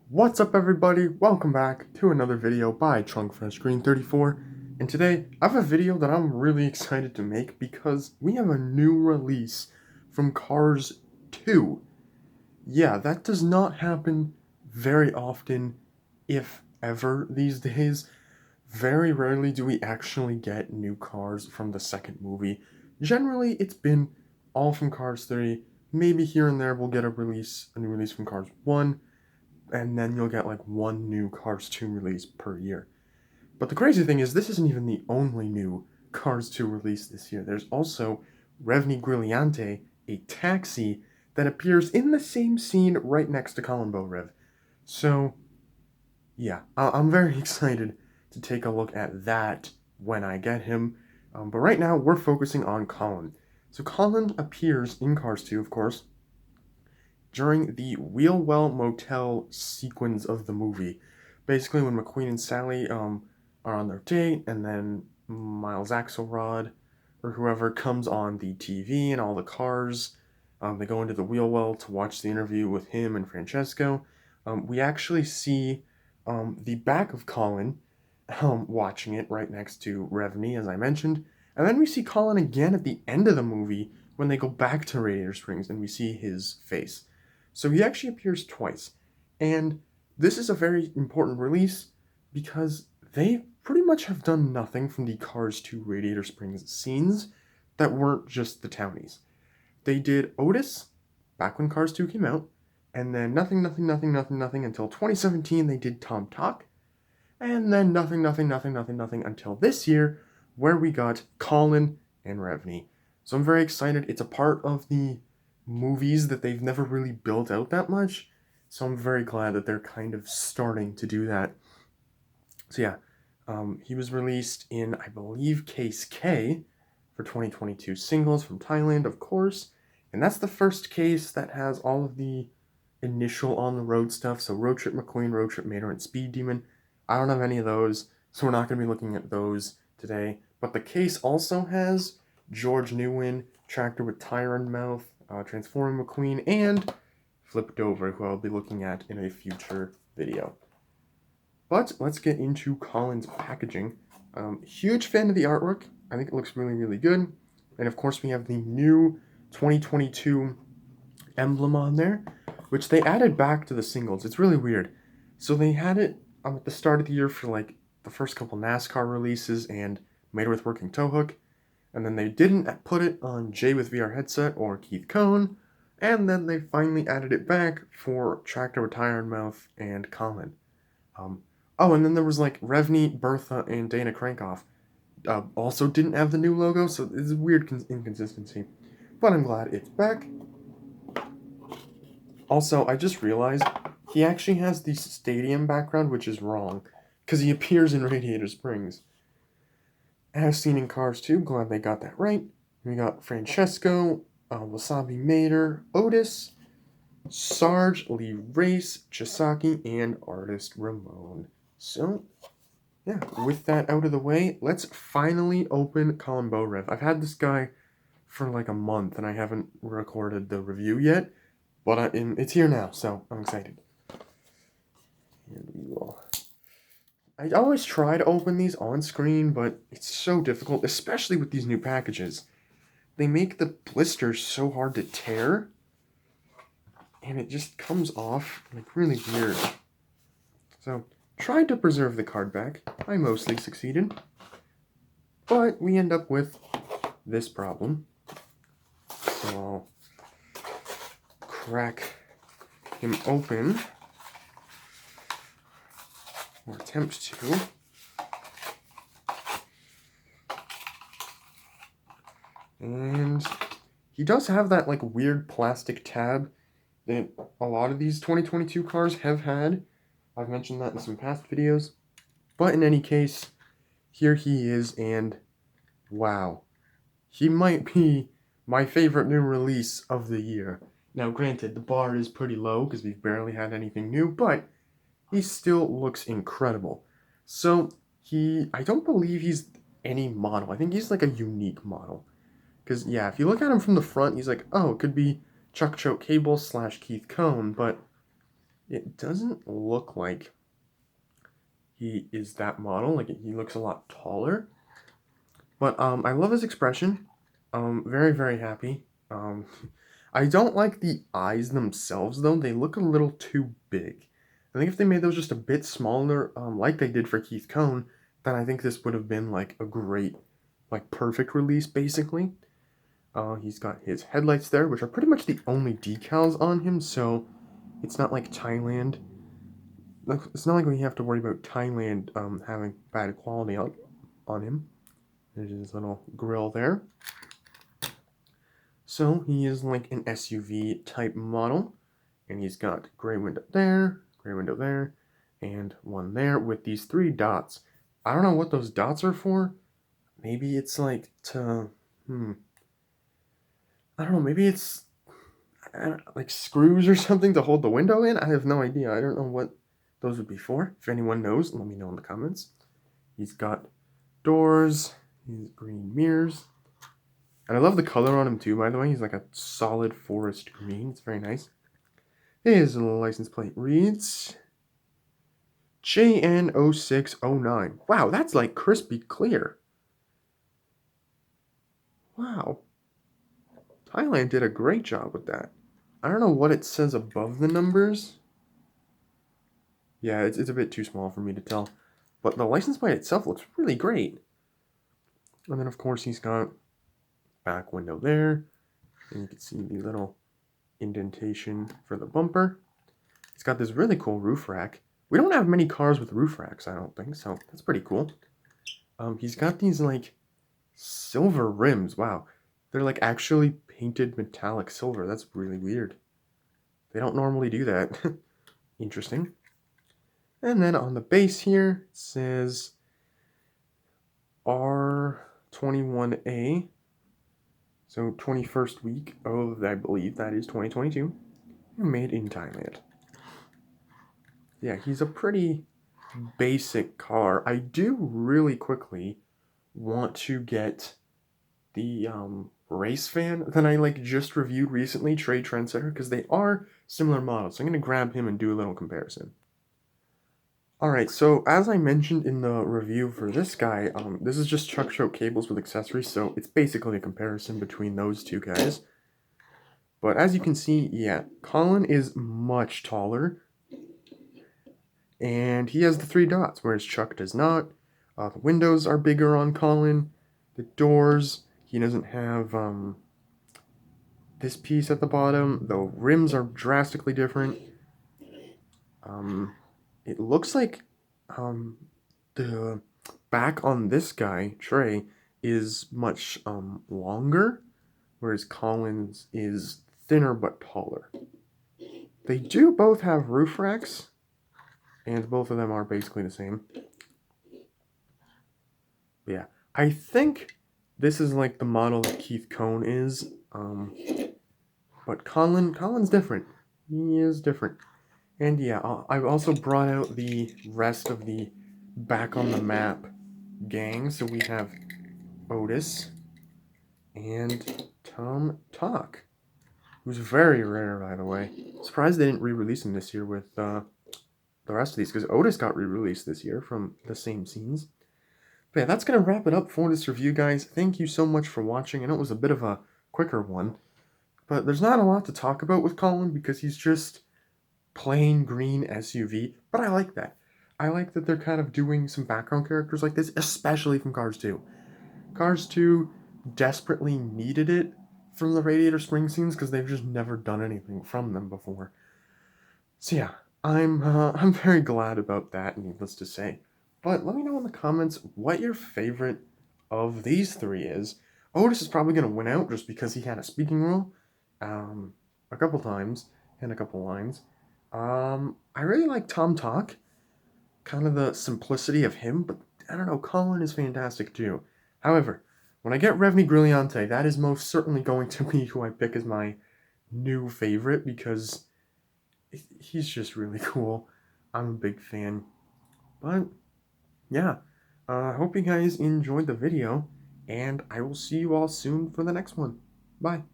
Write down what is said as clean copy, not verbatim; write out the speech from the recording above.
What's up everybody? Welcome back to another video by TrunkFreshGreen34, and today I have a video that I'm really excited to make because we have a new release from Cars 2. Yeah, that does not happen very often, if ever, these days. Very rarely do we actually get new cars from the second movie. Generally, it's been all from Cars 3. Maybe here and there we'll get a new release from Cars 1, and then you'll get like one new Cars 2 release per year. But the crazy thing is, this isn't even the only new Cars 2 release this year. There's also Revni Grigliante, a taxi that appears in the same scene right next to Colin Bohrev. So, yeah, I'm very excited to take a look at that when I get him. But right now, we're focusing on Colin. So Colin appears in Cars 2, of course, during the Wheel Well Motel sequence of the movie. Basically, when McQueen and Sally are on their date, and then Miles Axelrod or whoever comes on the TV and all the cars, they go into the Wheel Well to watch the interview with him and Francesco. We actually see the back of Colin watching it right next to Revni, as I mentioned. And then we see Colin again at the end of the movie when they go back to Radiator Springs and we see his face. So he actually appears twice. And this is a very important release because they pretty much have done nothing from the Cars 2 Radiator Springs scenes that weren't just the townies. They did Otis back when Cars 2 came out, and then nothing until 2017 they did Tom Talk, and then nothing until this year where we got Colin and Revni. So I'm very excited. It's a part of the movies that they've never really built out that much. So I'm very glad that they're kind of starting to do that. So yeah, he was released in, I believe, Case K for 2022 singles from Thailand, of course. And that's the first case that has all of the initial on-the-road stuff. So Road Trip McQueen, Road Trip Mater, and Speed Demon. I don't have any of those, so we're not going to be looking at those today. But the case also has George Newin, Tractor with Tire in Mouth, Transforming McQueen, and Flipped Over, who I'll be looking at in a future video. But let's get into Colin's packaging. Huge fan of the artwork. I think it looks really, really good. And of course we have the new 2022 emblem on there, which they added back to the singles. It's really weird. So they had it at the start of the year for like the first couple NASCAR releases and Made with Working Tow Hook. And then they didn't put it on Jay with VR Headset or Keith Cohn. And then they finally added it back for Tractor with Tire in Mouth and Colin. And then there was like Revni, Bertha, and Dana Crankoff. Also didn't have the new logo, so it's a weird inconsistency. But I'm glad it's back. Also, I just realized he actually has the stadium background, which is wrong, because he appears in Radiator Springs. As seen in Cars 2, glad they got that right. We got Francesco, Wasabi Mater, Otis, Sarge, Lee Race, Chisaki, and artist Ramon. So, yeah, with that out of the way, let's finally open Colin Bohrev. I've had this guy for like a month, and I haven't recorded the review yet, but it's here now, so I'm excited. And we will... I always try to open these on screen, but it's so difficult, especially with these new packages. They make the blisters so hard to tear, and it just comes off like really weird. So, tried to preserve the card back. I mostly succeeded. But we end up with this problem. So I'll crack him open, or attempt to. And he does have that like weird plastic tab that a lot of these 2022 cars have had. I've mentioned that in some past videos. But in any case, here he is, and wow. He might be my favorite new release of the year. Now granted, the bar is pretty low because we've barely had anything new, but he still looks incredible. So I don't believe he's any model. I think he's like a unique model. Because yeah, if you look at him from the front, he's like, oh, it could be Chuck Choke Cable / Keith Cohn, but It doesn't look like he is that model. Like, he looks a lot taller. But I love his expression. Very, very happy. Um, I don't like the eyes themselves, though. They look a little too big. I think if they made those just a bit smaller, like they did for Keith Cone, then I think this would have been like a great, like perfect release, basically. He's got his headlights there, which are pretty much the only decals on him, so it's not like Thailand. It's not like we have to worry about Thailand having bad quality on him. There's his little grill there. So he is like an SUV type model, and he's got gray window there, and one there with these 3 dots. I don't know what those dots are for. Maybe it's like to, I don't know, maybe it's like screws or something to hold the window in. I have no idea. I don't know what those would be for. If anyone knows, let me know in the comments. He's got doors, he's green mirrors. And I love the color on him too, by the way. He's like a solid forest green. It's very nice. His license plate reads JN0609. Wow, that's like crispy clear. Wow. Thailand did a great job with that. I don't know what it says above the numbers. Yeah, it's a bit too small for me to tell. But the license plate itself looks really great. And then, of course, he's got back window there. And you can see the little indentation for the bumper. He's got this really cool roof rack. We don't have many cars with roof racks, I don't think, so that's pretty cool. He's got these, like, silver rims. Wow. They're, like, actually painted metallic silver. That's really weird. They don't normally do that. Interesting. And then on the base here, it says R21A. So 21st week of, I believe that is 2022. And made in Thailand. Yeah, he's a pretty basic car. I do really quickly want to get the race fan that I like just reviewed recently, Trade Trendsetter, because they are similar models. So I'm going to grab him and do a little comparison. Alright, so as I mentioned in the review for this guy, this is just Chuck Choke cables with accessories, so it's basically a comparison between those two guys. But as you can see, yeah, Colin is much taller, and he has the 3 dots, whereas Chuck does not. The windows are bigger on Colin. The doors, he doesn't have this piece at the bottom. The rims are drastically different. It looks like the back on this guy, Trey, is much longer, whereas Colin's is thinner but taller. They do both have roof racks, and both of them are basically the same. But yeah, I think this is like the model that Keith Cone is, but Colin's different. He is different. And yeah, I've also brought out the rest of the Back on the Map gang. So we have Otis and Tom Talk, who's very rare, by the way. Surprised they didn't re-release him this year with the rest of these, because Otis got re-released this year from the same scenes. But yeah, that's going to wrap it up for this review, guys. Thank you so much for watching. I know it was a bit of a quicker one, but there's not a lot to talk about with Colin because he's just plain green SUV, but I like that. I like that they're kind of doing some background characters like this, especially from Cars 2. Cars 2 desperately needed it from the Radiator Springs scenes because they've just never done anything from them before. So yeah, I'm very glad about that, needless to say. But let me know in the comments what your favorite of these 3 is. Otis is probably going to win out just because he had a speaking role a couple times and a couple lines. I really like Tom Talk, kind of the simplicity of him, but I don't know, Colin is fantastic too. However, when I get Revni Grigliante, that is most certainly going to be who I pick as my new favorite because he's just really cool. I'm a big fan. But, yeah, I hope you guys enjoyed the video, and I will see you all soon for the next one. Bye.